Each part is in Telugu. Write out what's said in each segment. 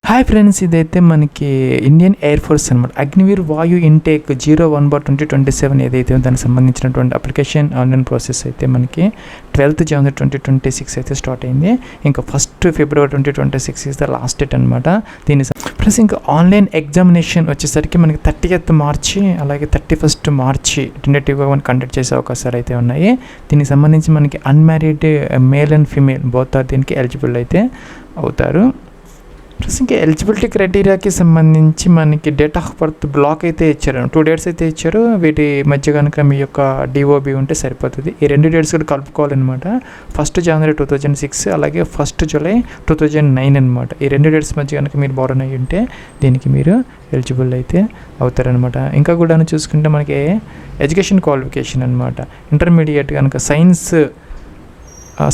హాయ్ ఫ్రెండ్స్, ఇదైతే మనకి ఇండియన్ ఎయిర్ ఫోర్స్ అనమాట. అగ్నివీర్ వాయు ఇంటేక్ 01/2027 ఏదైతే దానికి సంబంధించినటువంటి అప్లికేషన్ ఆన్లైన్ ప్రాసెస్ అయితే మనకి 12th January 2026 అయితే స్టార్ట్ అయింది. ఇంకా 1st February 2026 is the last date అనమాట. దీని ప్లస్ ఇంకా ఆన్లైన్ ఎగ్జామినేషన్ వచ్చేసరికి మనకి 30th March అలాగే 31st March టెంటేటివ్గా మనం కండక్ట్ చేసే అవకాశాలు అయితే ఉన్నాయి. దీనికి సంబంధించి మనకి unmarried male and female both are దీనికి ఎలిజిబుల్ అయితే అవుతారు. ప్లస్ ఇంకా ఎలిజిబిలిటీ క్రైటీరియాకి సంబంధించి మనకి డేట్ ఆఫ్ బర్త్ బ్లాక్ అయితే ఇచ్చారు. 2 dates అయితే ఇచ్చారు. వీటి మధ్య కనుక మీ యొక్క డిఓబి ఉంటే సరిపోతుంది. ఈ 2 dates కూడా కలుపుకోవాలన్నమాట. 1st January 2006 అలాగే 1st July 2009 అనమాట. ఈ 2 dates మధ్య కనుక మీరు బోర్న్ అయ్యి ఉంటే దీనికి మీరు ఎలిజిబుల్ అయితే అవుతారనమాట. ఇంకా కూడా చూసుకుంటే మనకి ఎడ్యుకేషన్ క్వాలిఫికేషన్ అనమాట. ఇంటర్మీడియట్ కనుక సైన్స్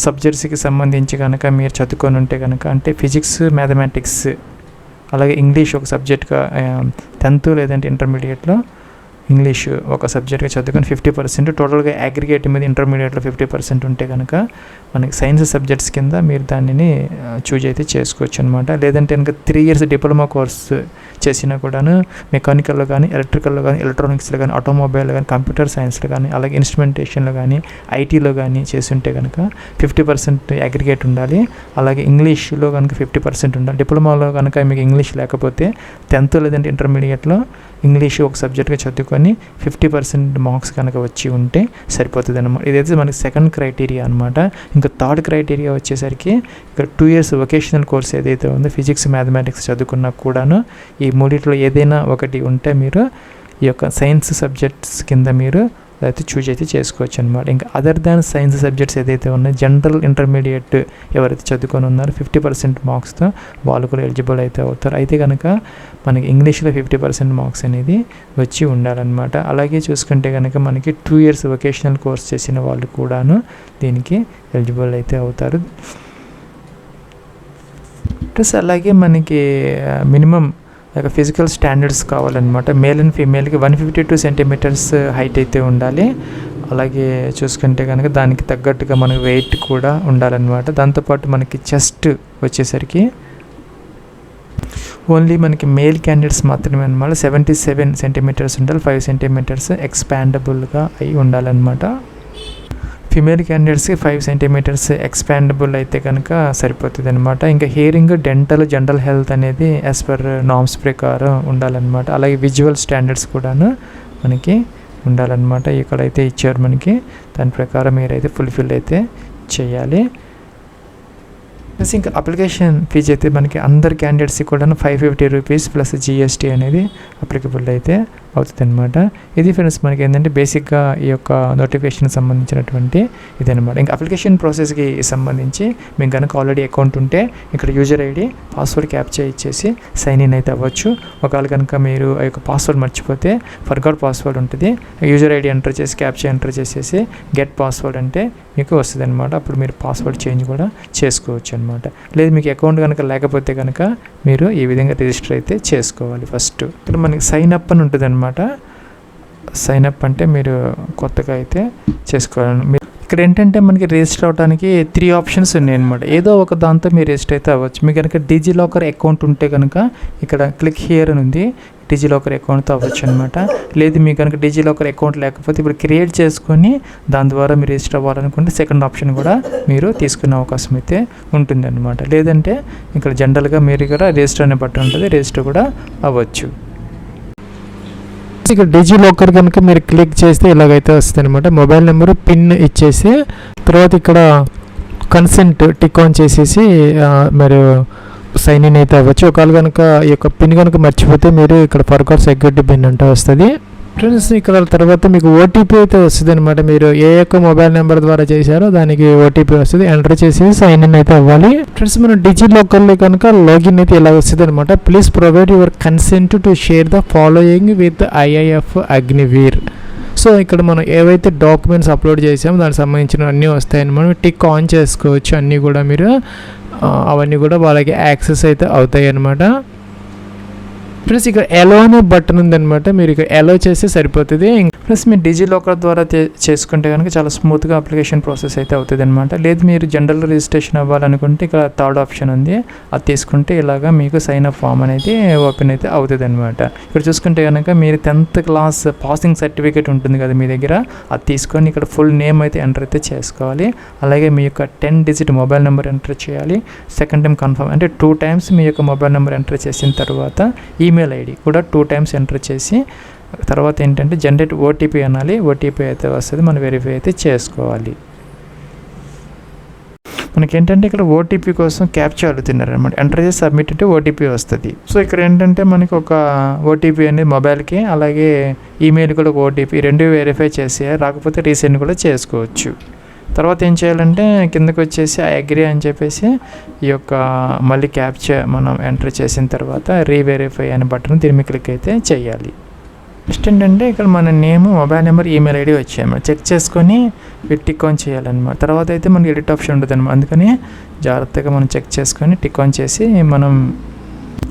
సబ్జెక్ట్స్కి సంబంధించి కనుక మీరు చదువుకొని ఉంటే కనుక అంటే ఫిజిక్స్, మ్యాథమెటిక్స్ అలాగే ఇంగ్లీష్ ఒక సబ్జెక్ట్గా 10th లేదంటే ఇంటర్మీడియట్లో ఇంగ్లీష్ ఒక సబ్జెక్ట్గా చదువుకొని 50%, టోటల్గా అగ్రిగేట్ మీద ఇంటర్మీడియట్లో 50% ఉంటే కనుక మనకి సైన్స్ సబ్జెక్ట్స్ కింద మీరు దానిని చూజ్ అయితే చేసుకోవచ్చు అనమాట. లేదంటే కనుక 3 years డిప్లొమా కోర్స్ చేసినా కూడాను మెకానికల్లో కానీ, ఎలక్ట్రికల్లో కానీ, ఎలక్ట్రానిక్స్లో కానీ, ఆటోమొబైల్లో కానీ, కంప్యూటర్ సైన్స్లో కానీ, అలాగే ఇన్స్ట్రుమెంటేషన్లో కానీ, ఐటీలో కానీ చేసి ఉంటే కనుక 50% అగ్రిగేట్ ఉండాలి. అలాగే ఇంగ్లీష్లో కనుక 50% ఉండాలి. డిప్లొమాలో కనుక మీకు ఇంగ్లీష్ లేకపోతే 10th లేదంటే ఇంటర్మీడియట్లో ఇంగ్లీష్ ఒక సబ్జెక్ట్గా చదువుకొని 50% మార్క్స్ కనుక వచ్చి ఉంటే సరిపోతుంది అనమాట. ఇదైతే మనకి సెకండ్ క్రైటీరియా అనమాట. ఇంకా థర్డ్ క్రైటీరియా వచ్చేసరికి ఇక్కడ 2 years వొకేషనల్ కోర్స్ ఏదైతే ఉందో ఫిజిక్స్, మ్యాథమెటిక్స్ చదువుకున్నా కూడాను ఈ మూడిట్లో ఏదైనా ఒకటి ఉంటే మీరు ఈ యొక్క సైన్స్ సబ్జెక్ట్స్ కింద మీరు అయితే చూజ్ అయితే చేసుకోవచ్చు అనమాట. ఇంకా అదర్ దాన్ సైన్స్ సబ్జెక్ట్స్ ఏదైతే ఉన్నాయో జనరల్ ఇంటర్మీడియట్ ఎవరైతే చదువుకొని ఉన్నారో 50% మార్క్స్తో వాళ్ళు కూడా ఎలిజిబుల్ అయితే అవుతారు. అయితే కనుక మనకి ఇంగ్లీష్లో 50% మార్క్స్ అనేది వచ్చి ఉండాలన్నమాట. అలాగే చూసుకుంటే కనుక మనకి 2 years వొకేషనల్ కోర్స్ చేసిన వాళ్ళు కూడాను దీనికి ఎలిజిబుల్ అయితే అవుతారు. ప్లస్ అలాగే మనకి మినిమం ఫిజికల్ స్టాండర్డ్స్ కావాలన్నమాట. మేల్ అండ్ ఫీమేల్కి 152 centimeters హైట్ అయితే ఉండాలి. అలాగే చూసుకుంటే కనుక దానికి తగ్గట్టుగా మనకి వెయిట్ కూడా ఉండాలన్నమాట. దాంతోపాటు మనకి చెస్ట్ వచ్చేసరికి ఓన్లీ మనకి మేల్ క్యాండిడేట్స్ మాత్రమే అనమాట 77 centimeters ఉండాలి. 5 centimeters ఎక్స్పాండబుల్గా అయి ఉండాలన్నమాట. ఫిమేల్ క్యాండిడేట్స్కి 5 centimeters ఎక్స్పాండబుల్ అయితే కనుక సరిపోతుంది అనమాట. ఇంకా హియరింగ్, డెంటల్, జనరల్ హెల్త్ అనేది యాజ్ పర్ నామ్స్ ప్రకారం ఉండాలన్నమాట. అలాగే విజువల్ స్టాండర్డ్స్ కూడాను మనకి ఉండాలన్నమాట. ఇక్కడైతే ఇచ్చారు మనకి, దాని ప్రకారం మీరైతే ఫుల్ఫిల్ అయితే చేయాలి. ప్లస్ ఇంకా అప్లికేషన్ ఫీజు అయితే మనకి అందరు క్యాండిడేట్స్కి కూడా 550 rupees ప్లస్ GST అనేది అప్లికబుల్ అయితే అవుతుంది అనమాట. ఇది ఫ్రెండ్స్ మనకి ఏంటంటే బేసిక్గా ఈ యొక్క నోటిఫికేషన్ సంబంధించినటువంటి ఇదనమాట. ఇంకా అప్లికేషన్ ప్రాసెస్కి సంబంధించి మీకు కనుక ఆల్రెడీ అకౌంట్ ఉంటే ఇక్కడ యూజర్ ఐడి, పాస్వర్డ్ క్యాప్చర్ ఇచ్చేసి సైన్ ఇన్ అయితే అవ్వచ్చు. ఒకవేళ కనుక మీరు ఆ యొక్క పాస్వర్డ్ మర్చిపోతే ఫర్గాట్ పాస్వర్డ్ ఉంటుంది. యూజర్ ఐడి ఎంటర్ చేసి క్యాప్చర్ ఎంటర్ చేసేసి గెట్ పాస్వర్డ్ అంటే మీకు వస్తుంది అనమాట. అప్పుడు మీరు పాస్వర్డ్ చేంజ్ కూడా చేసుకోవచ్చు అనమాట. లేదు మీకు అకౌంట్ కనుక లేకపోతే కనుక మీరు ఈ విధంగా రిజిస్టర్ అయితే చేసుకోవాలి. ఫస్ట్ ఇక్కడ మనకి సైన్ అప్ అని ఉంటుంది అనమాట. సైన్ అప్ అంటే మీరు కొత్తగా అయితే చేసుకోవాలి. మీరు ఇక్కడ ఏంటంటే మనకి రిజిస్టర్ అవడానికి 3 options ఉన్నాయి అనమాట. ఏదో ఒక దాంతో మీరు రిజిస్టర్ అయితే అవ్వచ్చు. మీకు కనుక డిజిలాకర్ అకౌంట్ ఉంటే కనుక ఇక్కడ క్లిక్ హియర్ అని ఉంది, డిజిలాకర్ అకౌంట్తో అవ్వచ్చు అనమాట. లేదు మీకు కనుక డిజిలాకర్ అకౌంట్ లేకపోతే ఇప్పుడు క్రియేట్ చేసుకొని దాని ద్వారా మీరు రిజిస్టర్ అవ్వాలనుకుంటే సెకండ్ ఆప్షన్ కూడా మీరు తీసుకునే అవకాశం అయితే ఉంటుంది అనమాట. లేదంటే ఇక్కడ జనరల్గా మీరు ఇక్కడ రిజిస్టర్ అనే బటన్ ఉంటుంది, రిజిస్టర్ కూడా అవ్వచ్చు. ఇక్కడ డిజిలాకర్ కనుక మీరు క్లిక్ చేస్తే ఇలాగైతే వస్తుంది అనమాట. మొబైల్ నెంబరు, పిన్ ఇచ్చేసి తర్వాత ఇక్కడ కన్సెంట్ టిక్ ఆన్ చేసేసి మీరు సైన్ ఇన్ అయితే అవ్వచ్చు. ఒకవేళ కనుక ఈ యొక్క పిన్ కనుక మర్చిపోతే మీరు ఇక్కడ ఫర్గాట్ సెక్యూరిటీ పిన్ అంటే వస్తుంది ఫ్రెండ్స్. ఇక్కడ తర్వాత మీకు OTP అయితే వస్తుంది అనమాట. మీరు ఏ యొక్క మొబైల్ నెంబర్ ద్వారా చేశారో దానికి OTP వస్తుంది. ఎంటర్ చేసి సైన్ ఇన్ అయితే అవ్వాలి ఫ్రెండ్స్. మనం డిజిలాకర్లో కనుక లాగిన్ అయితే ఇలా వస్తుంది అనమాట. Please provide your consent to share the following with IIF Agniveer. So ఇక్కడ మనం ఏవైతే డాక్యుమెంట్స్ అప్లోడ్ చేసామో దానికి సంబంధించిన అన్నీ వస్తాయన్నమాట. టిక్ ఆన్ చేసుకోవచ్చు. అన్నీ కూడా మీరు అవన్నీ కూడా వాళ్ళకి యాక్సెస్ అయితే అవుతాయి అన్నమాట. ప్లస్ ఇక ఎలో అనే బటన్ ఉందన్నమాట, మీరు ఇక ఎలో చేస్తే సరిపోతుంది. ప్లస్ మీరు డిజిలాకర్ ద్వారా చేసుకుంటే కనుక చాలా స్మూత్గా అప్లికేషన్ ప్రాసెస్ అయితే అవుతుంది అనమాట. లేదు మీరు జనరల్ రిజిస్ట్రేషన్ అవ్వాలనుకుంటే ఇక్కడ థర్డ్ ఆప్షన్ ఉంది, అది తీసుకుంటే ఇలాగా మీకు సైన్ అప్ ఫామ్ అనేది ఓపెన్ అయితే అవుతుంది అనమాట. ఇక్కడ చూసుకుంటే కనుక మీరు 10th క్లాస్ పాసింగ్ సర్టిఫికేట్ ఉంటుంది కదా మీ దగ్గర, అది తీసుకొని ఇక్కడ ఫుల్ నేమ్ అయితే ఎంటర్ అయితే చేసుకోవాలి. అలాగే మీ యొక్క 10 డిజిట్ మొబైల్ నెంబర్ ఎంటర్ చేయాలి. సెకండ్ టైం కన్ఫర్మ్ అంటే 2 times మీ యొక్క మొబైల్ నెంబర్ ఎంటర్ చేసిన తర్వాత ఈమెయిల్ ఐడి కూడా 2 times ఎంటర్ చేసి తర్వాత ఏంటంటే జనరేట్ ఓటీపీ అనాలి. ఓటీపీ అయితే వస్తుంది, మనం వెరిఫై అయితే చేసుకోవాలి. మనకేంటంటే ఇక్కడ ఓటీపీ కోసం క్యాప్చా అడుగుతున్నారు అనమాట. ఎంటర్ చేసి సబ్మిట్ అంటే ఓటీపీ వస్తుంది. సో ఇక్కడ ఏంటంటే మనకి ఒక ఓటీపీ అనేది మొబైల్కి, అలాగే ఈమెయిల్ కూడా ఒక ఓటీపీ, రెండు వెరిఫై చేసి రాకపోతే రీసెండ్ కూడా చేసుకోవచ్చు. తర్వాత ఏం చేయాలంటే కిందకి వచ్చేసి ఐ అగ్రీ అని చెప్పేసి ఈ యొక్క మళ్ళీ క్యాప్చా మనం ఎంటర్ చేసిన తర్వాత రీవెరిఫై అనే బటన్ దీని మీద క్లిక్ అయితే చేయాలి. నెక్స్ట్ ఏంటంటే ఇక్కడ మన name, mobile number, email ID వచ్చాయన్నమాట. చెక్ చేసుకొని టిక్ ఆన్ చేయాలన్నమాట. తర్వాత అయితే మనకి ఎడిట్ ఆప్షన్ ఉంటుంది అనమాట. అందుకని జాగ్రత్తగా మనం చెక్ చేసుకొని టిక్ ఆన్ చేసి మనం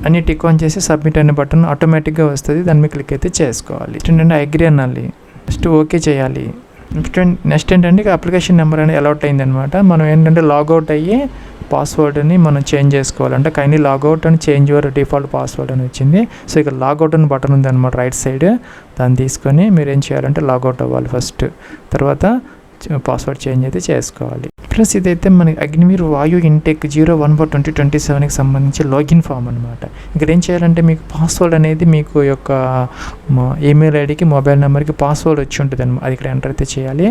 అన్ని టిక్ ఆన్ చేసి సబ్మిట్ అనే బటన్ ఆటోమేటిక్గా వస్తుంది, దాని మీద క్లిక్ అయితే చేసుకోవాలి. ఏంటంటే ఐ అగ్రీ అనాలి, నెక్స్ట్ ఓకే చేయాలి. నెక్స్ట్ ఏంటంటే అప్లికేషన్ నెంబర్ అనేది అలౌట్ అయిందనమాట. మనం ఏంటంటే లాగౌట్ అయ్యి పాస్వర్డ్ని మనం చేంజ్ చేసుకోవాలంటే కైండ్లీ లాగౌట్ అని చేంజ్ యువర్ డిఫాల్ట్ పాస్వర్డ్ అని వచ్చింది. సో ఇక్కడ లాగౌట్ అని బటన్ ఉంది అనమాట రైట్ సైడ్, దాన్ని తీసుకొని మీరు ఏం చేయాలంటే లాగౌట్ అవ్వాలి ఫస్ట్, తర్వాత పాస్వర్డ్ చేంజ్ అయితే చేసుకోవాలి. ప్లస్ ఇదైతే మనకి అగ్నివీర్ వాయు ఇంటెక్ 01/2027కి సంబంధించి లాగిన్ ఫామ్ అనమాట. ఇక్కడ ఏం చేయాలంటే మీకు పాస్వర్డ్ అనేది మీకు యొక్క ఈమెయిల్ ఐడికి, మొబైల్ నెంబర్కి పాస్వర్డ్ వచ్చి ఉంటుంది అనమాట. అది ఇక్కడ ఎంటర్ అయితే చేయాలి.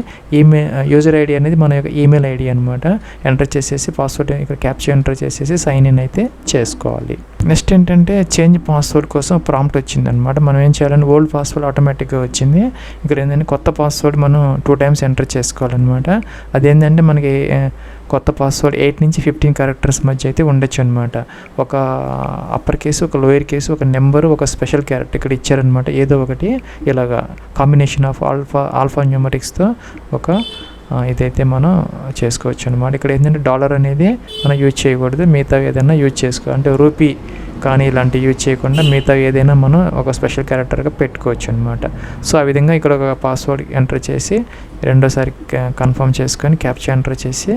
యూజర్ ఐడి అనేది మన యొక్క ఈమెయిల్ ఐడి అనమాట. ఎంటర్ చేసేసి పాస్వర్డ్ ఇక్కడ క్యాప్చా ఎంటర్ చేసేసి సైన్ ఇన్ అయితే చేసుకోవాలి. నెక్స్ట్ ఏంటంటే చేంజ్ పాస్వర్డ్ కోసం ప్రాంప్ట్ వచ్చింది అనమాట. మనం ఏం చేయాలంటే ఓల్డ్ పాస్వర్డ్ ఆటోమేటిక్గా వచ్చింది. ఇక్కడ ఏంటంటే కొత్త పాస్వర్డ్ మనం 2 times ఎంటర్ చేసుకోవాలన్నమాట. అదేంటంటే మనకి కొత్త పాస్వర్డ్ 8 నుంచి 15 characters మధ్య అయితే ఉండొచ్చు అనమాట. ఒక అప్పర్ కేసు, ఒక లోయర్ కేసు, ఒక నెంబరు, ఒక స్పెషల్ క్యారెక్టర్ ఇక్కడ ఇచ్చారనమాట. ఏదో ఒకటి ఇలాగా కాంబినేషన్ ఆఫ్ ఆల్ఫా న్యూమరిక్స్తో ఒక ఇదైతే మనం చేసుకోవచ్చు అనమాట. ఇక్కడ ఏంటంటే డాలర్ అనేది మనం యూజ్ చేయకూడదు, మిగతా ఏదైనా యూజ్ చేసుకోవాలి. అంటే రూపీ కానీ ఇలాంటివి యూజ్ చేయకుండా మిగతా ఏదైనా మనం ఒక స్పెషల్ క్యారెక్టర్గా పెట్టుకోవచ్చు అనమాట. సో ఆ విధంగా ఇక్కడ ఒక పాస్వర్డ్ ఎంటర్ చేసి రెండోసారి కన్ఫర్మ్ చేసుకొని క్యాప్చా ఎంటర్ చేసి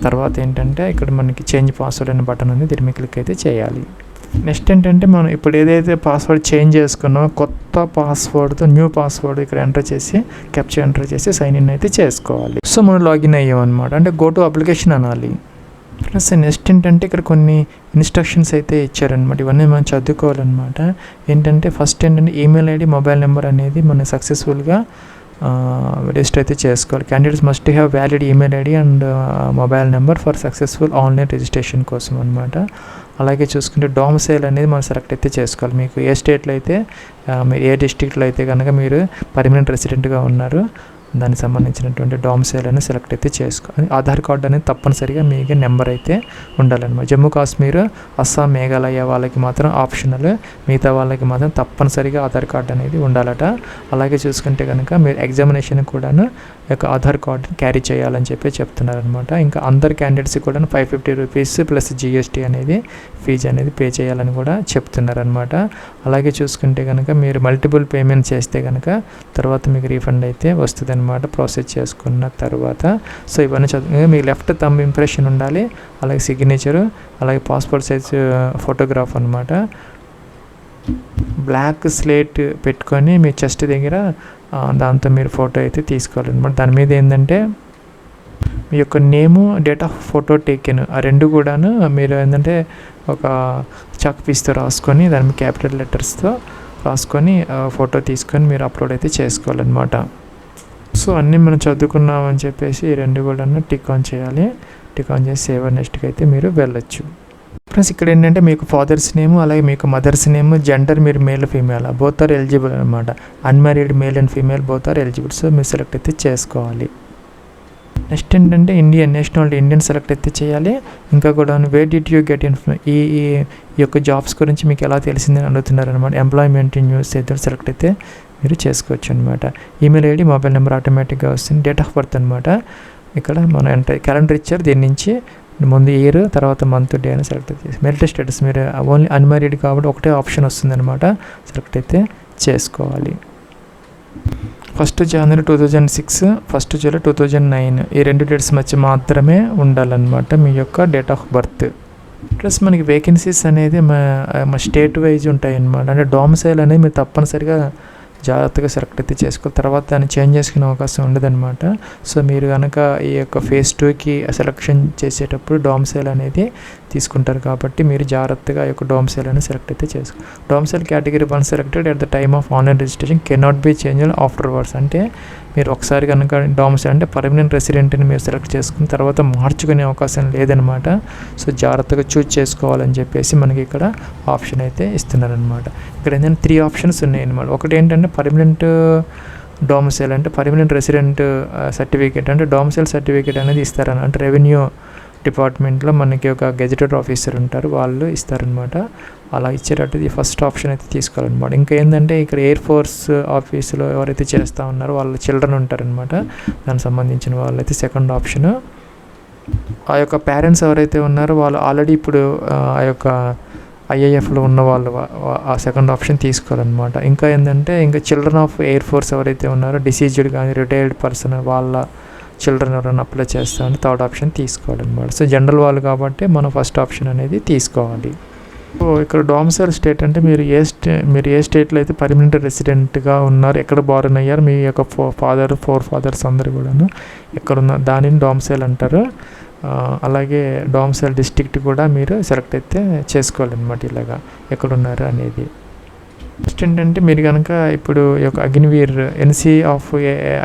తర్వాత ఏంటంటే ఇక్కడ మనకి చేంజ్ పాస్వర్డ్ అనే బటన్ ఉంది, దీని మీద క్లిక్ అయితే చేయాలి. నెక్స్ట్ ఏంటంటే మనం ఇప్పుడు ఏదైతే పాస్వర్డ్ చేంజ్ చేసుకున్నామో కొత్త పాస్వర్డ్తో న్యూ పాస్వర్డ్ ఇక్కడ ఎంటర్ చేసి క్యాప్చా ఎంటర్ చేసి సైన్ ఇన్ అయితే చేసుకోవాలి. సో మనం లాగిన్ అయ్యామన్నమాట. అంటే గో టు అప్లికేషన్ అనాలి. ప్లస్ నెక్స్ట్ ఏంటంటే ఇక్కడ కొన్ని ఇన్స్ట్రక్షన్స్ అయితే ఇచ్చారనమాట. ఇవన్నీ మనం చదువుకోవాలన్నమాట. ఏంటంటే ఫస్ట్ ఏంటంటే ఈమెయిల్ ఐడి, మొబైల్ నెంబర్ అనేది మనం సక్సెస్ఫుల్గా రిజిస్టర్ అయితే చేసుకోవాలి. Candidates must have valid email ID and mobile number for successful online registration కోసం అనమాట. అలాగే చూసుకుంటే డొమిసైల్ అనేది మనం సెలెక్ట్ అయితే చేసుకోవాలి. మీకు ఏ స్టేట్లో అయితే మీరు ఏ డిస్ట్రిక్ట్లో అయితే కనుక మీరు పర్మనెంట్ రెసిడెంట్గా ఉన్నారు దానికి సంబంధించినటువంటి డొమిసైల్ అనేది సెలెక్ట్ అయితే చేసుకోవాలి. ఆధార్ కార్డు అనేది తప్పనిసరిగా మీకు నెంబర్ అయితే ఉండాలన్నమాట. జమ్మూ కాశ్మీర్, అస్సాం, మేఘాలయ వాళ్ళకి మాత్రం ఆప్షనల్, మిగతా వాళ్ళకి మాత్రం తప్పనిసరిగా ఆధార్ కార్డు అనేది ఉండాలట. అలాగే చూసుకుంటే కనుక మీరు ఎగ్జామినేషన్ కూడాను యొక్క ఆధార్ కార్డుని క్యారీ చేయాలని చెప్పి చెప్తున్నారనమాట. ఇంకా అందరు క్యాండిడేట్స్ కూడా 550 రూపీస్ ప్లస్ GST అనేది ఫీజు అనేది పే చేయాలని కూడా చెప్తున్నారనమాట. అలాగే చూసుకుంటే కనుక మీరు మల్టిపుల్ పేమెంట్ చేస్తే కనుక తర్వాత మీకు రీఫండ్ అయితే వస్తుంది అనమాట ప్రాసెస్ చేసుకున్న తర్వాత. సో ఇవన్నీ చదువు మీకు లెఫ్ట్ థంబ్ ఇంప్రెషన్ ఉండాలి, అలాగే సిగ్నేచరు, అలాగే పాస్పోర్ట్ సైజ్ ఫోటోగ్రాఫ్ అనమాట. బ్లాక్ స్లేట్ పెట్టుకొని మీ చెస్ట్ దగ్గర దాంతో మీరు ఫోటో అయితే తీసుకోవాలన్నమాట. దాని మీద ఏంటంటే మీ యొక్క నేము, డేట్ ఆఫ్ ఫోటో టేకెన్ ఆ రెండు కూడాను మీరు ఏంటంటే ఒక చాక్ పీస్తో రాసుకొని దాని మీద క్యాపిటల్ లెటర్స్తో రాసుకొని ఫోటో తీసుకొని మీరు అప్లోడ్ అయితే చేసుకోవాలన్నమాట. సో అన్నీ మనం చదువుకున్నామని చెప్పేసి ఈ రెండు కూడా టిక్ ఆన్ చేయాలి. టిక్ ఆన్ చేసి సేవ్ నెక్స్ట్కి అయితే మీరు వెళ్ళొచ్చు. ఫ్రెండ్స్ ఇక్కడ ఏంటంటే మీకు ఫాదర్స్ నేమ్, అలాగే మీకు మదర్స్ నేమ్, జెండర్ మీరు male, female both are eligible అనమాట. Unmarried male and female both are eligible. So మీరు సెలెక్ట్ అయితే చేసుకోవాలి. నెక్స్ట్ ఏంటంటే ఇండియన్ సెలెక్ట్ అయితే చేయాలి. ఇంకా కూడా వేర్ డిడ్ యూ గెట్ ఈ యొక్క జాబ్స్ గురించి మీకు ఎలా తెలిసిందని అడుగుతున్నారు అనమాట. ఎంప్లాయ్మెంట్ న్యూస్ అయితే సెలెక్ట్ అయితే మీరు చేసుకోవచ్చు అనమాట. ఈమెయిల్ ఐడి, మొబైల్ నెంబర్ ఆటోమేటిక్గా వస్తుంది. డేట్ ఆఫ్ బర్త్ అనమాట. ఇక్కడ మనం క్యాలెండర్ ఇచ్చారు, దీని నుంచి ముందు ఇయర్ తర్వాత మంత్ డే అని సెలెక్ట్ చేసి మెరిట్ స్టేటస్ మీరు ఓన్లీ అన్మ్యారీడ్ కాబట్టి ఒకటే ఆప్షన్ వస్తుందన్నమాట, సెలెక్ట్ అయితే చేసుకోవాలి. 1st January 2006, 1st July 2009 ఈ 2 డేట్స్ మధ్య మాత్రమే ఉండాలన్నమాట మీ యొక్క డేట్ ఆఫ్ బర్త్. ప్లస్ మనకి వేకెన్సీస్ అనేది మా స్టేట్ వైజ్ ఉంటాయి అన్నమాట. అంటే డొమిసైల్ అనేది మీరు తప్పనిసరిగా జాగ్రత్తగా సెలెక్ట్ అయితే చేసుకోవాలి, తర్వాత దాన్ని చేంజ్ చేసుకునే అవకాశం ఉండదన్నమాట. సో మీరు కనుక ఈ యొక్క phase 2కి సెలెక్షన్ చేసేటప్పుడు డొమిసైల్ అనేది తీసుకుంటారు కాబట్టి మీరు జాగ్రత్తగా ఈ యొక్క డొమిసైల్ అనేది సెలెక్ట్ అయితే చేసుకోవాలి. Domicile category 1 selected at the time of online registration cannot be changed after words. అంటే మీరు ఒకసారి కనుక డొమిసైల్ అంటే పర్మనెంట్ రెసిడెంట్ని మీరు సెలెక్ట్ చేసుకున్న తర్వాత మార్చుకునే అవకాశం లేదనమాట. సో జాగ్రత్తగా చూజ్ చేసుకోవాలని చెప్పేసి మనకి ఇక్కడ ఆప్షన్ అయితే ఇస్తున్నారనమాట. ఇక్కడ ఏంటంటే 3 ఆప్షన్స్ ఉన్నాయి అనమాట. ఒకటి ఏంటంటే పర్మనెంట్ డొమిసైల్ అంటే పర్మనెంట్ రెసిడెంట్ సర్టిఫికేట్ అంటే డొమిసైల్ సర్టిఫికేట్ అనేది ఇస్తారని, అంటే రెవెన్యూ డిపార్ట్మెంట్లో మనకి ఒక గెజిటెడ్ ఆఫీసర్ ఉంటారు, వాళ్ళు ఇస్తారనమాట. అలా ఇచ్చేటట్టు ఈ ఫస్ట్ ఆప్షన్ అయితే తీసుకోవాలన్నమాట. ఇంకా ఏంటంటే ఇక్కడ ఎయిర్ ఫోర్స్ ఆఫీసులో ఎవరైతే చేస్తూ ఉన్నారో వాళ్ళ చిల్డ్రన్ ఉంటారనమాట, దానికి సంబంధించిన వాళ్ళైతే సెకండ్ ఆప్షను. ఆ యొక్క పేరెంట్స్ ఎవరైతే ఉన్నారో వాళ్ళు ఆల్రెడీ ఇప్పుడు ఆ యొక్క ఐఏఎఫ్లో ఉన్న వాళ్ళు ఆ సెకండ్ ఆప్షన్ తీసుకోవాలన్నమాట. ఇంకా ఏంటంటే ఇంకా చిల్డ్రన్ ఆఫ్ ఎయిర్ ఫోర్స్ ఎవరైతే ఉన్నారో డిసీజ్డ్ కానీ రిటైర్డ్ పర్సన్ వాళ్ళ చిల్డ్రన్ ఎవరైనా అప్లై చేస్తామని థర్డ్ ఆప్షన్ తీసుకోవాలన్నమాట. సో జనరల్ వాళ్ళు కాబట్టి మనం ఫస్ట్ ఆప్షన్ అనేది తీసుకోవాలి. సో ఇక్కడ డొమిసైల్ స్టేట్ అంటే మీరు ఏ స్టేట్లో అయితే పర్మనెంట్ రెసిడెంట్గా ఉన్నారు, ఎక్కడ బారన్ అయ్యారు, మీ యొక్క ఫోర్ ఫాదర్స్ అందరు కూడాను ఎక్కడున్నారు దానిని డొమిసైల్ అంటారు. అలాగే డొమిసైల్ డిస్ట్రిక్ట్ కూడా మీరు సెలెక్ట్ అయితే చేసుకోవాలన్నమాట, ఇలాగా ఎక్కడున్నారు అనేది. నెక్స్ట్ ఏంటంటే మీరు కనుక ఇప్పుడు ఈ యొక్క అగ్నివీర్ ఎన్సీ ఆఫ్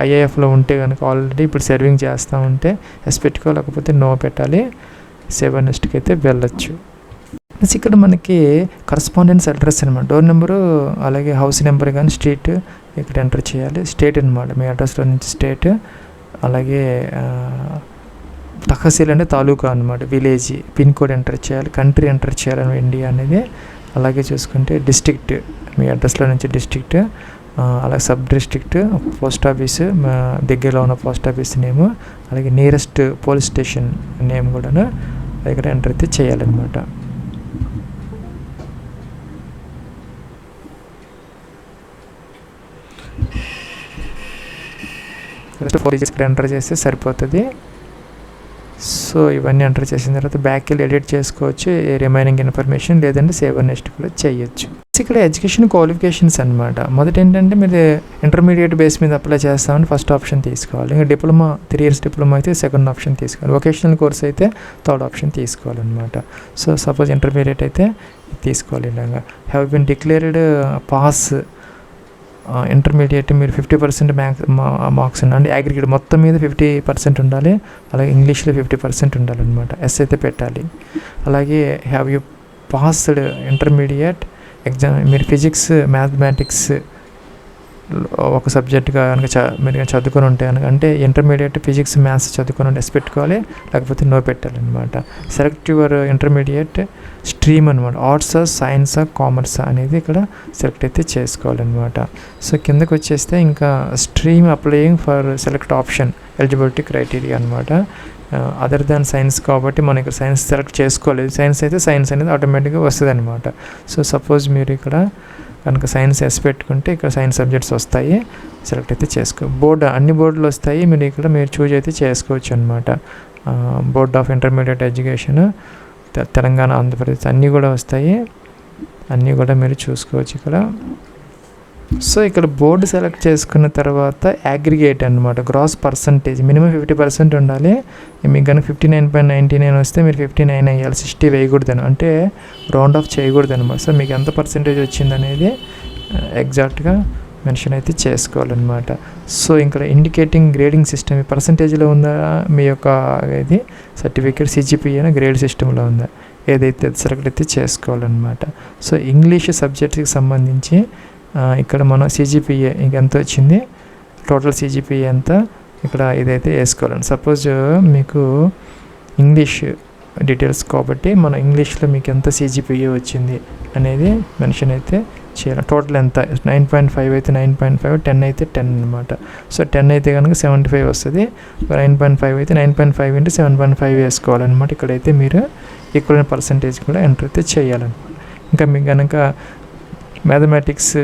ఐఏఎఫ్లో ఉంటే కనుక ఆల్రెడీ ఇప్పుడు సర్వింగ్ చేస్తూ ఉంటే ఎస్ పెట్టుకో, లేకపోతే నో పెట్టాలి, సేవ్ నెక్స్ట్కి అయితే వెళ్ళొచ్చు. ఇక్కడ మనకి కరస్పాండెన్స్ అడ్రస్ అనమాట, డోర్ నెంబరు అలాగే హౌస్ నెంబర్ కానీ స్ట్రీట్ ఇక్కడ ఎంటర్ చేయాలి. స్టేట్ అనమాట, మీ అడ్రస్లో నుంచి స్టేట్, అలాగే తహసీల్ అంటే తాలూకా అనమాట, విలేజ్, పిన్ కోడ్ ఎంటర్ చేయాలి, కంట్రీ ఎంటర్ చేయాలని ఇండియా అనేది. అలాగే చూసుకుంటే డిస్ట్రిక్ట్, మీ అడ్రస్లో నుంచి డిస్ట్రిక్ట్, అలాగే సబ్ డిస్ట్రిక్ట్, పోస్ట్ ఆఫీస్ దగ్గరలో ఉన్న పోస్ట్ ఆఫీస్ నేము, అలాగే నియరెస్ట్ పోలీస్ స్టేషన్ నేమ్ కూడా ఇక్కడ ఎంటర్ అయితే చేయాలన్నమాట. ఇక్కడ ఎంటర్ చేస్తే సరిపోతుంది. సో ఇవన్నీ ఎంటర్ చేసిన తర్వాత బ్యాక్ వెళ్ళి ఎడిట్ చేసుకోవచ్చు రిమైనింగ్ ఇన్ఫర్మేషన్, లేదంటే సేవ్ నెక్స్ట్ కూడా చేయొచ్చు. ఇక్కడ ఎడ్యుకేషన్ క్వాలిఫికేషన్స్ అనమాట. మొదటి ఏంటంటే మీరు ఇంటర్మీడియట్ బేస్ మీద అప్లై చేస్తామని ఫస్ట్ ఆప్షన్ తీసుకోవాలి. ఇంకా డిప్లొమా 3 years డిప్లొమా అయితే సెకండ్ ఆప్షన్ తీసుకోవాలి. వొకేషనల్ కోర్స్ అయితే థర్డ్ ఆప్షన్ తీసుకోవాలన్నమాట. సో సపోజ్ ఇంటర్మీడియట్ అయితే తీసుకోవాలి. ఇలాగా have been declared pass intermediate మీరు 50% మార్క్స్ అంటే అగ్రిగేట్ మొత్తం మీద 50% ఉండాలి. అలాగే ఇంగ్లీష్లో 50% ఉండాలన్నమాట, ఎస్ అయితే పెట్టాలి. అలాగే have you passed intermediate exam, మీరు ఫిజిక్స్ మ్యాథమెటిక్స్ ఒక సబ్జెక్ట్గా కనుక మీరు చదువుకొని ఉంటే కనుక, అంటే ఇంటర్మీడియట్ ఫిజిక్స్ మ్యాథ్స్ చదువుకొని ఉంటే ఎస్ పెట్టుకోవాలి, లేకపోతే నో పెట్టాలన్నమాట. సెలెక్ట్ యువర్ ఇంటర్మీడియట్ స్ట్రీమ్ అనమాట, ఆర్ట్సా సైన్సా కామర్సా అనేది ఇక్కడ సెలెక్ట్ అయితే చేసుకోవాలన్నమాట. సో కిందకు వచ్చేస్తే ఇంకా stream applying for select option eligibility criteria అనమాట. అదర్ దాన్ సైన్స్ కాబట్టి మనం ఇక్కడ సైన్స్ సెలెక్ట్ చేసుకోలేదు, సైన్స్ అయితే సైన్స్ అనేది ఆటోమేటిక్గా వస్తుంది అనమాట. సో సపోజ్ మీరు ఇక్కడ కనుక సైన్స్ ఎస్ పెట్టుకుంటే ఇక్కడ సైన్స్ సబ్జెక్ట్స్ వస్తాయి, సెలెక్ట్ అయితే బోర్డు అన్ని బోర్డులు వస్తాయి, మీరు ఇక్కడ మీరు చూజ్ అయితే చేసుకోవచ్చు అనమాట. Board of intermediate education Telangana, Andhra Pradesh అన్నీ కూడా వస్తాయి, అన్నీ కూడా మీరు చూసుకోవచ్చు ఇక్కడ. సో ఇక్కడ బోర్డు సెలెక్ట్ చేసుకున్న తర్వాత అగ్రిగేట్ అనమాట, గ్రాస్ పర్సంటేజ్ మినిమం 50% ఉండాలి. మీకు కనుక 59.99 వస్తే మీరు 59 వేయాలి, 60 వేయకూడదని, అంటే రౌండ్ ఆఫ్ చేయకూడదు అనమాట. సో మీకు ఎంత పర్సంటేజ్ వచ్చిందనేది ఎగ్జాక్ట్గా మెన్షన్ అయితే చేసుకోవాలన్నమాట. సో ఇక్కడ ఇండికేటింగ్ గ్రేడింగ్ సిస్టమ్ పర్సంటేజ్లో ఉందా మీ యొక్క ఇది సర్టిఫికేట్, సిజిపిఏనా గ్రేడ్ సిస్టంలో ఉందా, ఏదైతే సెలెక్ట్ అయితే చేసుకోవాలన్నమాట. సో ఇంగ్లీష్ సబ్జెక్ట్కి సంబంధించి ఇక్కడ మనం సిజిపిఏ ఇంకెంత వచ్చింది, టోటల్ సిజిపిఏ ఎంత ఇక్కడ ఇదైతే వేసుకోవాలండి. సపోజ్ మీకు ఇంగ్లీష్ డీటెయిల్స్ కాబట్టి మన ఇంగ్లీష్లో మీకు ఎంత సిజిపిఏ వచ్చింది అనేది మెన్షన్ అయితే చేయాలి. టోటల్ ఎంత 9.5 అయితే 9.5, 10 అయితే 10 అనమాట. సో 10 అయితే కనుక 75 వస్తుంది. 9.5 అయితే 9.5 ఇంటూ 7.5 వేసుకోవాలన్నమాట. ఇక్కడైతే మీరు ఈక్వల్ పర్సంటేజ్ కూడా ఎంటర్ అయితే చేయాలన్నమాట. ఇంకా మీకు కనుక మ్యాథమెటిక్స్,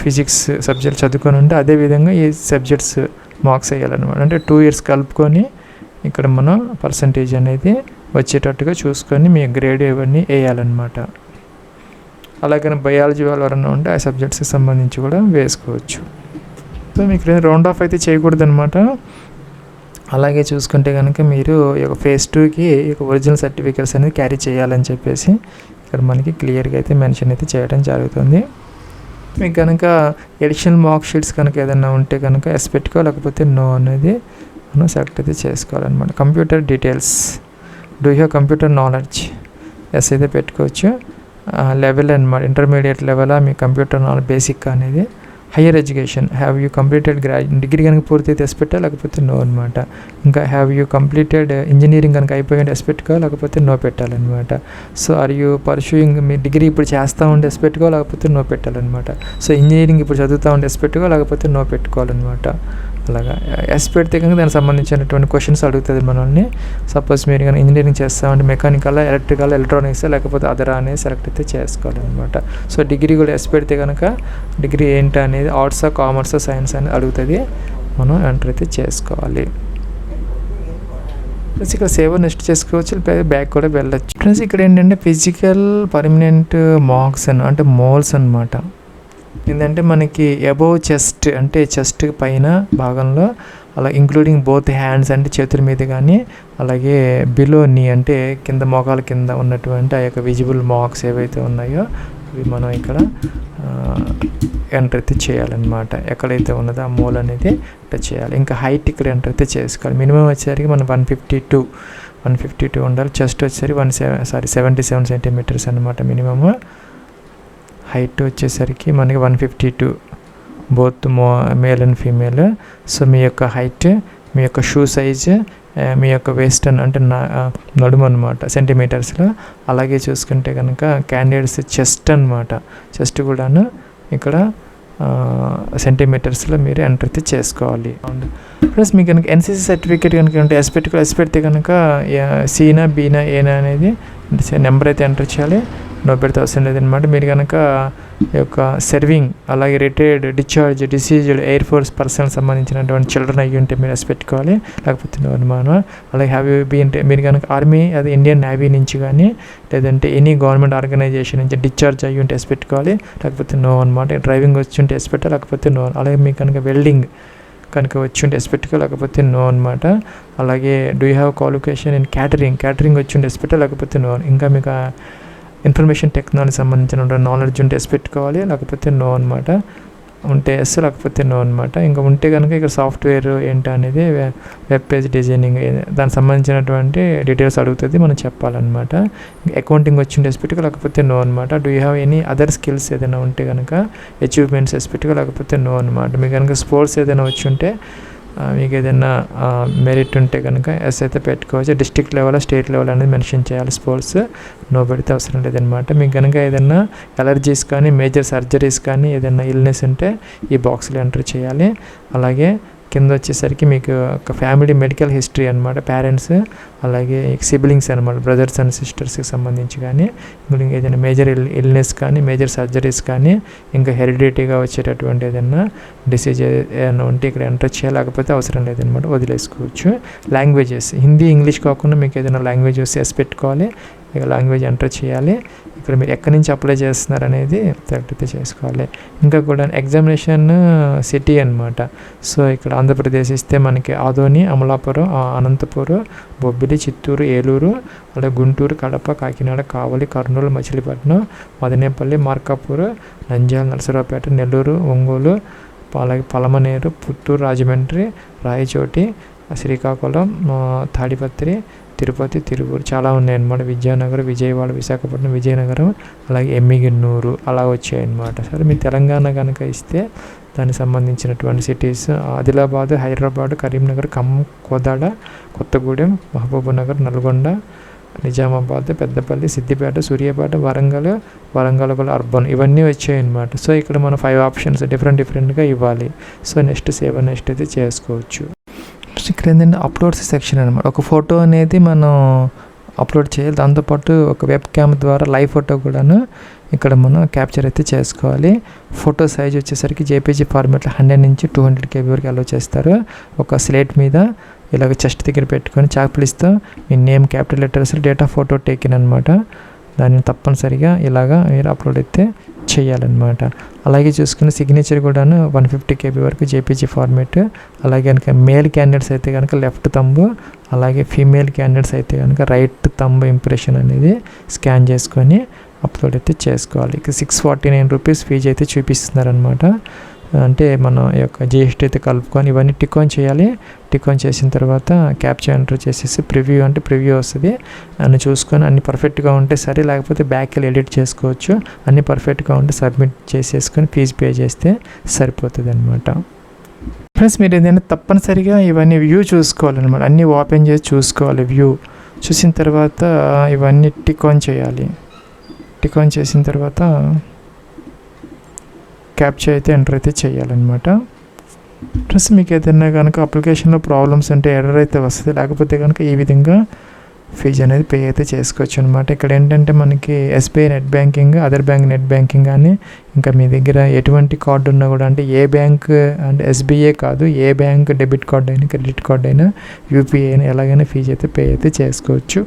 ఫిజిక్స్ సబ్జెక్ట్ చదువుకొని ఉంటే అదేవిధంగా ఈ సబ్జెక్ట్స్ మార్క్స్ వేయాలన్నమాట. అంటే 2 ఇయర్స్ కలుపుకొని ఇక్కడ మనం పర్సంటేజ్ అనేది వచ్చేటట్టుగా చూసుకొని మీ గ్రేడ్ ఇవన్నీ వేయాలన్నమాట. అలాగని బయాలజీ వాళ్ళు ఎవరైనా ఉంటే ఆ సబ్జెక్ట్స్కి సంబంధించి కూడా వేసుకోవచ్చు. సో మీకు రౌండ్ ఆఫ్ అయితే చేయకూడదు అనమాట. అలాగే చూసుకుంటే కనుక మీరు ఈ ఫేజ్ 2కి ఒరిజినల్ సర్టిఫికేట్స్ అనేది క్యారీ చేయాలని చెప్పేసి ఇక్కడ మనకి క్లియర్గా అయితే మెన్షన్ అయితే చేయడం జరుగుతుంది. మీకు కనుక ఎడిషనల్ మార్క్ షీట్స్ కనుక ఏదైనా ఉంటే కనుక ఎస్ పెట్టుకో, లేకపోతే నో అనేది మనం సెలెక్ట్ అయితే చేసుకోవాలన్నమాట. Computer details, do you have computer knowledge, yes అయితే పెట్టుకోవచ్చు. లెవెల్ అనమాట, ఇంటర్మీడియట్ లెవెలా మీ కంప్యూటర్ నాలెడ్జ్ బేసిక్ అనేది. Higher education, have you completed degree కనుక పూర్తి అయితే ఎస్ పెట్టా, లేకపోతే నో అనమాట. ఇంకా హ్యావ్ యూ కంప్లీటెడ్ ఇంజనీరింగ్ కనుక అయిపోయింది ఎస్ పెట్టుకో, లేకపోతే నో పెట్టాలన్నమాట. సో ఆర్ యూ పర్సూయింగ్, మీ డిగ్రీ ఇప్పుడు చేస్తూ ఉంటే ఎస్ పెట్టుకో, లేకపోతే నో పెట్టాలన్నమాట. సో ఇంజనీరింగ్ ఇప్పుడు చదువుతూ ఉంటే ఎస్ పెట్టుకో, లేకపోతే నో పెట్టుకోవాలన్నమాట. అలాగా ఎస్ పెడితే కనుక దానికి సంబంధించినటువంటి క్వశ్చన్స్ అడుగుతుంది మనల్ని. సపోజ్ మీరు కానీ ఇంజనీరింగ్ చేస్తామంటే మెకానికల్, ఎలక్ట్రికల్, ఎలక్ట్రానిక్స్, లేకపోతే అదరా అనేది సెలెక్ట్ అయితే చేసుకోవాలన్నమాట. సో డిగ్రీ కూడా ఎస్ పెడితే కనుక డిగ్రీ ఏంటి అనేది ఆర్ట్సా, కామర్సా, సైన్స్ అని అడుగుతుంది. మనం ఎంటర్ అయితే చేసుకోవాలి. ప్లస్ ఇక్కడ సేవ్ నెక్స్ట్ చేసుకోవచ్చు, బ్యాక్ కూడా వెళ్ళచ్చు. ప్లస్ ఇక్కడ ఏంటంటే ఫిజికల్ పర్మనెంట్ మార్క్స్ అంటే మోల్స్ అనమాట. ఏంటంటే మనకి అబోవ్ చెస్ట్ అంటే చెస్ట్ పైన భాగంలో, అలా ఇంక్లూడింగ్ బోత్ హ్యాండ్స్ అంటే చేతుల మీద కానీ, అలాగే బిలో నీ అంటే కింద మోకాల కింద ఉన్నటువంటి ఆ యొక్క విజిబుల్ మార్క్స్ ఏవైతే ఉన్నాయో అవి మనం ఇక్కడ ఎంటర్ అయితే చేయాలన్నమాట. ఎక్కడైతే ఉన్నదో ఆ మోల్ అనేది టచ్ చేయాలి. ఇంకా హైట్ ఇక్కడ ఎంటర్ అయితే చేసుకోవాలి. మినిమం వచ్చేసరికి మనం 152 ఉండాలి. చెస్ట్ వచ్చేసరికి 77 సెంటీమీటర్స్ అనమాట మినిమమ్. హైట్ వచ్చేసరికి మనకి 152 both male and female. So మీ యొక్క హైట్, మీ యొక్క షూ సైజ్, మీ యొక్క వెస్టర్న్ అంటే నడుము అనమాట సెంటీమీటర్స్లో. అలాగే చూసుకుంటే కనుక క్యాండిడేట్స్ చెస్ట్ అనమాట, చెస్ట్ కూడాను ఇక్కడ సెంటీమీటర్స్లో మీరు ఎంటర్ అయితే చేసుకోవాలి. ప్లస్ మీకు కనుక ఎన్సీసీ సర్టిఫికేట్ కనుక ఉంటే ఎస్ పెడితే కనుక సీనా, బీనా, ఏనా అనేది నెంబర్ అయితే ఎంటర్ చేయాలి. నో పెడితే అవసరం లేదనమాట. మీరు కనుక ఈ యొక్క సర్వింగ్, అలాగే retired, deceased air force personnel సంబంధించినటువంటి చిల్డ్రన్ అయ్యి ఉంటే మీరు ఎస్ పెట్టుకోవాలి, లేకపోతే నో అనమాట. అలాగే హ్యావ్ యూ బీ అంటే మీరు కనుక ఆర్మీ, అది ఇండియన్ నేవీ నుంచి కానీ, లేదంటే ఎనీ గవర్నమెంట్ ఆర్గనైజేషన్ నుంచి డిశ్చార్జ్ అయ్యి ఉంటే ఎస్ పెట్టుకోవాలి, లేకపోతే నో అనమాట. డ్రైవింగ్ వచ్చి ఉంటే ఎస్ పెట్టాలి, లేకపోతే నో. అలాగే మీకు కనుక వెల్డింగ్ కనుక వచ్చి ఉంటే ఎస్ పెట్టుకో, లేకపోతే నో అనమాట. అలాగే do you have qualification in catering వచ్చి ఉంటే ఎస్ పెట్టాలి, లేకపోతే నో. ఇంకా మీకు ఇన్ఫర్మేషన్ టెక్నాలజీ సంబంధించిన నాలెడ్జ్ ఉంటే ఎస్ పెట్టుకోవాలి, లేకపోతే నో అనమాట. ఉంటే ఎస్, లేకపోతే నో అనమాట. ఇంకా ఉంటే కనుక ఇక్కడ సాఫ్ట్వేర్ ఏంటి అనేది, వెబ్ పేజ్ డిజైనింగ్, దానికి సంబంధించినటువంటి డీటెయిల్స్ అడుగుతుంది, మనం చెప్పాలన్నమాట. అకౌంటింగ్ వచ్చి ఉంటే ఎస్ పెట్టుకో, లేకపోతే నో అనమాట. Do you have any other skills ఏదైనా ఉంటే కనుక అచీవ్మెంట్స్ ఎస్ పెట్టుకో, లేకపోతే నో అనమాట. మీకు కనుక స్పోర్ట్స్ ఏదైనా వచ్చి ఉంటే, మీకు ఏదైనా మెరిట్ ఉంటే కనుక ఎస్ అయితే పెట్టుకోవచ్చు. డిస్ట్రిక్ట్ లెవెల్, స్టేట్ లెవెల్ అనేది మెన్షన్ చేయాలి. స్పోర్ట్స్ నో పెడితే అవసరం లేదనమాట. మీకు కనుక ఏదైనా ఎలర్జీస్ కానీ, మేజర్ సర్జరీస్ కానీ, ఏదైనా ఇల్నెస్ ఉంటే ఈ బాక్స్లో ఎంటర్ చేయాలి. అలాగే కింద వచ్చేసరికి మీకు ఒక ఫ్యామిలీ మెడికల్ హిస్టరీ అనమాట, పేరెంట్స్, అలాగే సిబ్లింగ్స్ అనమాట, బ్రదర్స్ అండ్ సిస్టర్స్కి సంబంధించి కానీ, ఇంకా ఏదైనా మేజర్ ఇల్నెస్ కానీ, మేజర్ సర్జరీస్ కానీ, ఇంకా హెరిడిటీగా వచ్చేటటువంటి ఏదైనా డిసీజ్ ఏదైనా ఉంటే ఇక్కడ ఎంటర్ చేయలేకపోతే అవసరం లేదనమాట, వదిలేసుకోవచ్చు. లాంగ్వేజెస్ హిందీ, ఇంగ్లీష్ కాకుండా మీకు ఏదైనా లాంగ్వేజ్ వస్తే ఎస్ పెట్టుకోవాలి, ఇక లాంగ్వేజ్ ఎంటర్ చేయాలి. ఇక్కడ మీరు ఎక్కడి నుంచి అప్లై చేస్తున్నారు అనేది సెలెక్ట్ అయితే చేసుకోవాలి. ఇంకా కూడా ఎగ్జామినేషన్ సిటీ అనమాట. సో ఇక్కడ ఆంధ్రప్రదేశ్ ఇస్తే మనకి ఆదోని, అమలాపురం, అనంతపురం, బొబ్బిలి, చిత్తూరు, ఏలూరు, అలాగే గుంటూరు, కడప, కాకినాడ, కావలి, కర్నూలు, మచిలీపట్నం, మదనేపల్లి, మార్కాపూర్, నంద్యాల, నరసరావుపేట, నెల్లూరు, ఒంగోలు, అలాగే పలమనేరు, పుత్తూరు, రాజమండ్రి, రాయచోటి, శ్రీకాకుళం, తాడిపత్రి, తిరుపతి, తిరుపూరు చాలా ఉన్నాయన్నమాట. విజయనగరం, విజయవాడ, విశాఖపట్నం, విజయనగరం, అలాగే ఎమ్మిగనూరు అలా వచ్చాయన్నమాట. సరే మీ తెలంగాణ కనుక ఇస్తే దానికి సంబంధించినటువంటి సిటీస్ ఆదిలాబాద్, హైదరాబాద్, కరీంనగర్, ఖమ్మం, కోదాడ, కొత్తగూడెం, మహబూబ్నగర్, నల్గొండ, నిజామాబాద్, పెద్దపల్లి, సిద్దిపేట, సూర్యాపేట, వరంగల్ అర్బన్ ఇవన్నీ వచ్చాయి అన్నమాట. సో ఇక్కడ మనం 5 ఆప్షన్స్ డిఫరెంట్గా ఇవ్వాలి. సో నెక్స్ట్ సేవ్ నెక్స్ట్ అయితే చేసుకోవచ్చు. ఇక్కడ ఏంటంటే అప్లోడ్స్ సెక్షన్ అనమాట. ఒక ఫోటో అనేది మనం అప్లోడ్ చేయాలి, దాంతోపాటు ఒక వెబ్ క్యామ్ ద్వారా లైవ్ ఫోటో కూడాను ఇక్కడ మనం క్యాప్చర్ అయితే చేసుకోవాలి. ఫోటో సైజ్ వచ్చేసరికి జేపీజీ ఫార్మాట్లో 100 నుంచి 200 KB వరకు అలో చేస్తారు. ఒక స్లేట్ మీద ఇలాగ చెస్ట్ దగ్గర పెట్టుకొని చాక్పీస్తో మీ name capital letters, date of photo taken అనమాట. దాన్ని తప్పనిసరిగా ఇలాగా మీరు అప్లోడ్ అయితే చేయాలన్నమాట. అలాగే చూసుకున్న సిగ్నేచర్ కూడాను 150 KB వరకు జేపీజీ ఫార్మేట్. అలాగే కనుక మేల్ క్యాండిడేట్స్ అయితే కనుక లెఫ్ట్ తంబు, అలాగే ఫీమేల్ క్యాండిడేట్స్ అయితే కనుక రైట్ తంబు ఇంప్రెషన్ అనేది స్కాన్ చేసుకొని అప్లోడ్ అయితే చేసుకోవాలి. ఇక 649 రూపీస్ ఫీజు అయితే చూపిస్తున్నారనమాట. అంటే మనం ఈ యొక్క జిఎస్టీ అయితే కలుపుకొని ఇవన్నీ టిక్ ఆన్ చేయాలి. టిక్ ఆన్ చేసిన తర్వాత క్యాప్చర్ ఎంటర్ చేసేసి ప్రివ్యూ అంటే ప్రివ్యూ వస్తుంది. అన్ని చూసుకొని అన్ని పర్ఫెక్ట్గా ఉంటే సరే, లేకపోతే బ్యాక్ వెళ్ళి ఎడిట్ చేసుకోవచ్చు. అన్ని పర్ఫెక్ట్గా ఉంటే సబ్మిట్ చేసేసుకొని ఫీజు పే చేస్తే సరిపోతుంది అనమాట. ఫ్రెండ్స్ మీరు ఏదైనా తప్పనిసరిగా ఇవన్నీ వ్యూ చూసుకోవాలన్నమాట. అన్నీ ఓపెన్ చేసి చూసుకోవాలి. వ్యూ చూసిన తర్వాత ఇవన్నీ టిక్ ఆన్ చేయాలి. టిక్ ఆన్ చేసిన తర్వాత క్యాప్చర్ అయితే ఎంటర్ అయితే చేయాలన్నమాట. ప్లస్ మీకు ఏదైనా కనుక అప్లికేషన్లో ప్రాబ్లమ్స్ ఉంటే ఎర్రర్ అయితే వస్తుంది, లేకపోతే కనుక ఈ విధంగా ఫీజు అనేది పే అయితే చేసుకోవచ్చు అనమాట. ఇక్కడ ఏంటంటే మనకి SBI net banking, other bank net banking కానీ, ఇంకా మీ దగ్గర ఎటువంటి కార్డు ఉన్నా కూడా, అంటే ఏ బ్యాంక్ అంటే ఎస్బీఐ కాదు, ఏ బ్యాంక్ డెబిట్ కార్డు అయినా, క్రెడిట్ కార్డు అయినా, యూపీఐ అయినా ఎలాగైనా ఫీజు అయితే పే అయితే చేసుకోవచ్చు.